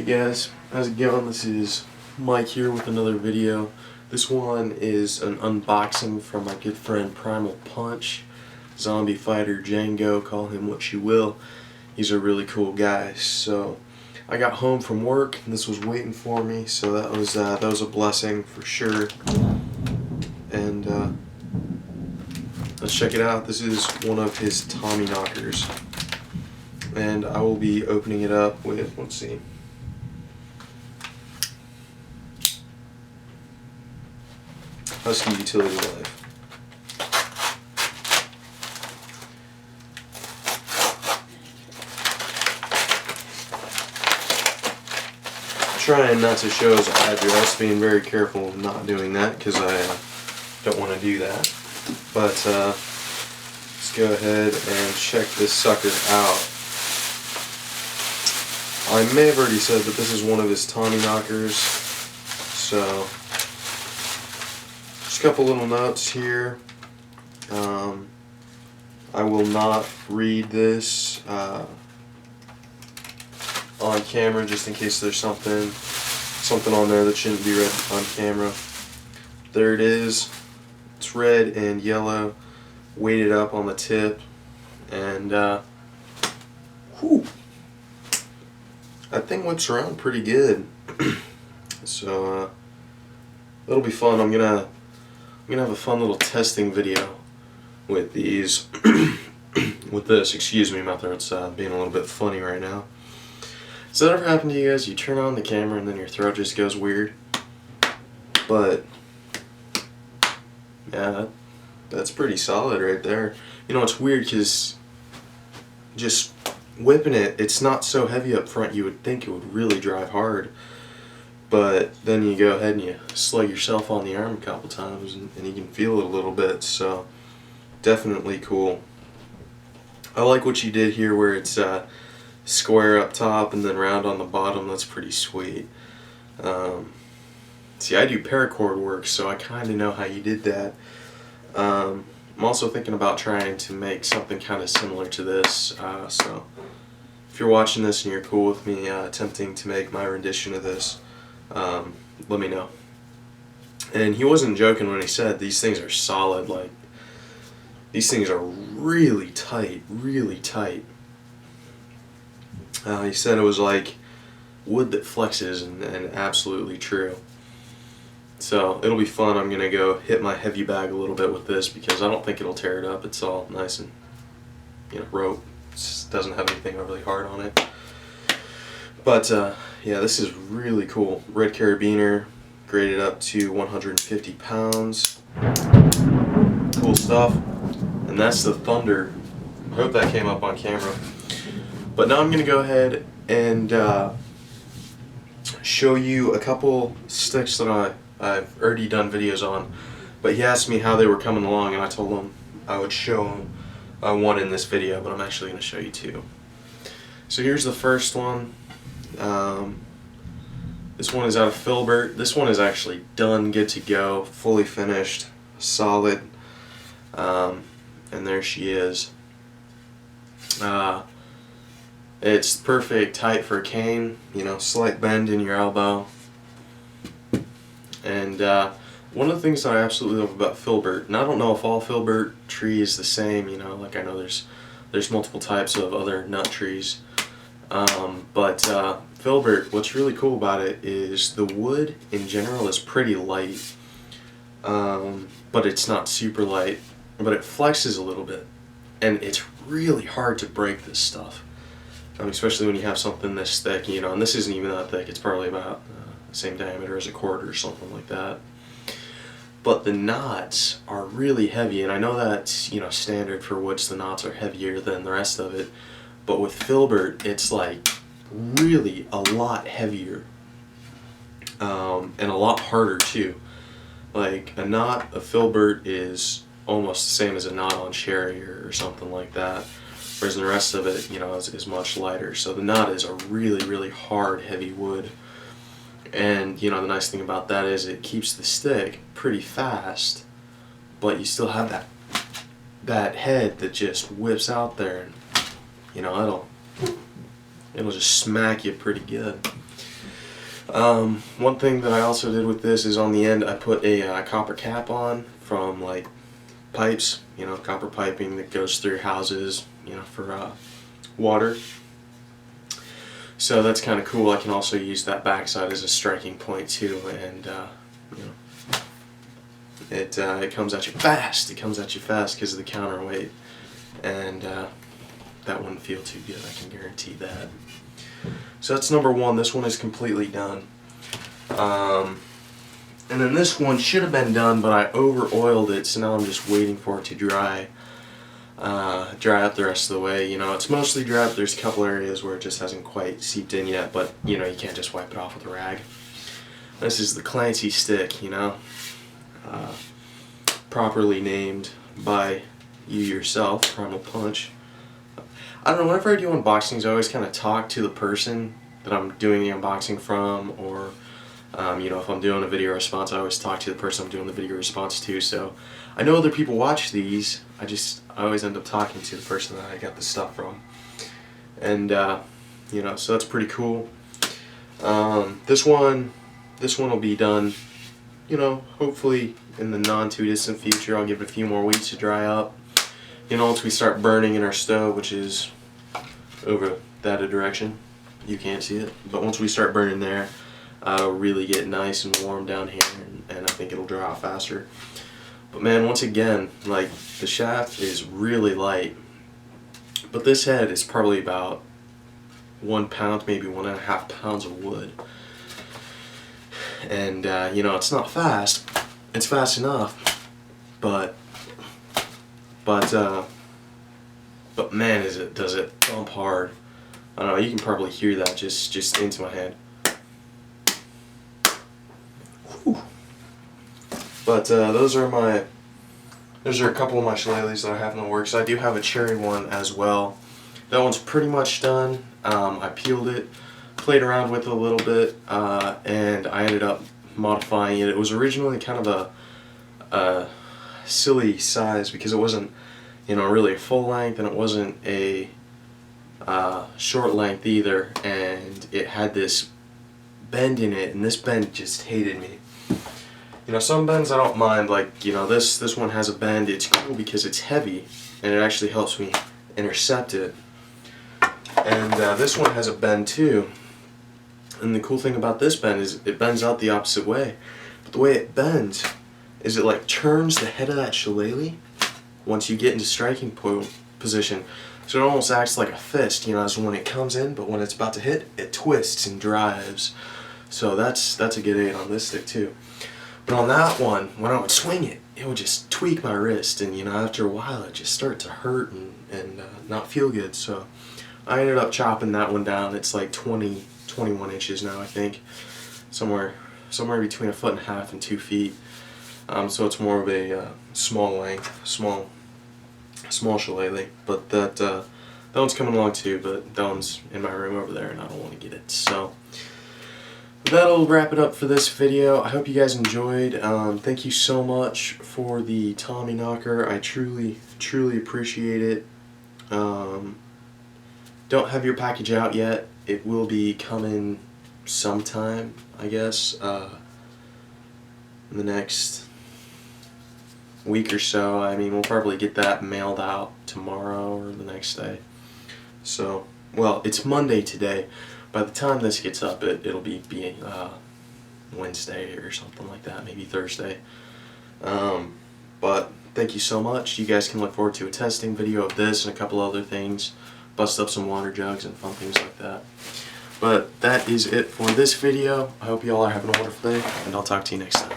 guys, how's it going? This is Mike here with another video. This one is an unboxing from my good friend Primalpunch, zombie fighter Django, call him what you will. He's a really cool guy. So I got home from work and this was waiting for me, so that was a blessing for sure. And let's check it out. This is one of his Tommy knockers, and I will be opening it up with, let's see, Husky Utility Life. Trying not to show his address, being very careful of not doing that because I don't want to do that. But let's go ahead and check this sucker out. I may have already said that this is one of his Tommy knockers, so just a couple little notes here. I will not read this on camera, just in case there's something on there that shouldn't be read on camera. There it is. It's red and yellow, weighted up on the tip, and whew, that thing whips around pretty good. So it'll be fun. I'm gonna have a fun little testing video with these. With this, excuse me, my throat's being a little bit funny right now. Does that ever happen to you guys? You turn on the camera and then your throat just goes weird? But yeah, that's pretty solid right there. You know, it's weird because just whipping it, it's not so heavy up front. You would think it would really drive hard, but then you go ahead and you slug yourself on the arm a couple times and you can feel it a little bit. So definitely cool. I like what you did here where it's square up top and then round on the bottom. That's pretty sweet. See, I do paracord work, so I kind of know how you did that. I'm also thinking about trying to make something kind of similar to this, so if you're watching this and you're cool with me attempting to make my rendition of this, let me know. And he wasn't joking when he said these things are solid. Like, these things are really tight, really tight. He said it was like wood that flexes, and absolutely true. So it'll be fun. I'm going to go hit my heavy bag a little bit with this because I don't think it'll tear it up. It's all nice and, you know, rope. It doesn't have anything overly hard on it. But yeah, this is really cool. Red carabiner, graded up to 150 pounds. Cool stuff. And that's the Thunder. I hope that came up on camera. But now I'm going to go ahead and show you a couple sticks that I've already done videos on. But he asked me how they were coming along, and I told him I would show him one in this video, but I'm actually going to show you two. So here's the first one. This one is out of Filbert. This one is actually done, good to go, fully finished, solid. And there she is. It's perfect height for a cane, you know, slight bend in your elbow. And one of the things that I absolutely love about Filbert, and I don't know if all Filbert tree is the same, you know, like I know there's multiple types of other nut trees. But Filbert, what's really cool about it is the wood in general is pretty light, but it's not super light, but it flexes a little bit, and it's really hard to break this stuff. Especially when you have something this thick, you know, and this isn't even that thick. It's probably about the same diameter as a quarter or something like that. But the knots are really heavy, and I know that's, you know, standard for woods. The knots are heavier than the rest of it. But with Filbert, it's like really a lot heavier, and a lot harder too. Like a knot of Filbert is almost the same as a knot on cherry or something like that. Whereas the rest of it, you know, is much lighter. So the knot is a really, really hard, heavy wood. And, you know, the nice thing about that is it keeps the stick pretty fast, but you still have that head that just whips out there, and, you know, it'll just smack you pretty good. One thing that I also did with this is on the end I put a copper cap on from like pipes, you know, copper piping that goes through houses, you know, for water. So that's kind of cool. I can also use that backside as a striking point too, and you know, it comes at you fast. It comes at you fast because of the counterweight, and that wouldn't feel too good. I can guarantee that. So that's number one. This one is completely done. And then this one should have been done, but I over oiled it, so now I'm just waiting for it to dry up the rest of the way. You know, it's mostly dry, but there's a couple areas where it just hasn't quite seeped in yet, but you know, you can't just wipe it off with a rag. This is the Clancy stick, you know, properly named by you yourself, Primal Punch. I don't know, whenever I do unboxings, I always kind of talk to the person that I'm doing the unboxing from, or you know, if I'm doing a video response, I always talk to the person I'm doing the video response to. So I know other people watch these. I always end up talking to the person that I got the stuff from, and you know, so that's pretty cool. This one will be done, you know, hopefully in the non too distant future. I'll give it a few more weeks to dry up. You know, once we start burning in our stove, which is over that direction, you can't see it, but once we start burning there, it'll really get nice and warm down here, and I think it'll dry out faster. But man, once again, like, the shaft is really light, but this head is probably about 1 pound, maybe 1.5 pounds of wood. And you know, it's not fast. It's fast enough, but man, does it thump hard. I don't know, you can probably hear that just into my hand. Whew. But those are a couple of my shillelaghs that I have in the works. I do have a cherry one as well. That one's pretty much done. I peeled it, played around with it a little bit, and I ended up modifying it. It was originally kind of a silly size because it wasn't, you know, really a full length, and it wasn't a short length either, and it had this bend in it, and this bend just hated me. You know, some bends I don't mind, like, you know, this one has a bend. It's cool because it's heavy, and it actually helps me intercept it. And this one has a bend too, and the cool thing about this bend is it bends out the opposite way. But the way it bends is it like turns the head of that shillelagh once you get into striking position. So it almost acts like a fist, you know, as when it comes in, but when it's about to hit, it twists and drives. So that's a good aid on this stick too. But on that one, when I would swing it, it would just tweak my wrist, and you know, after a while it just started to hurt and not feel good. So I ended up chopping that one down. It's like 21 inches now, I think, somewhere between 1.5 feet and 2 feet. So it's more of a small length, small shillelagh. But that one's coming along too. But that one's in my room over there, and I don't want to get it. So that'll wrap it up for this video. I hope you guys enjoyed. Thank you so much for the Tommy knocker. I truly appreciate it. Don't have your package out yet. It will be coming sometime, I guess, in the next week or so. I mean, we'll probably get that mailed out tomorrow or the next day. So, well, it's Monday today. By the time this gets up, it'll be Wednesday or something like that, maybe Thursday. But thank you so much. You guys can look forward to a testing video of this and a couple other things. Bust up some water jugs and fun things like that. But that is it for this video. I hope you all are having a wonderful day, and I'll talk to you next time.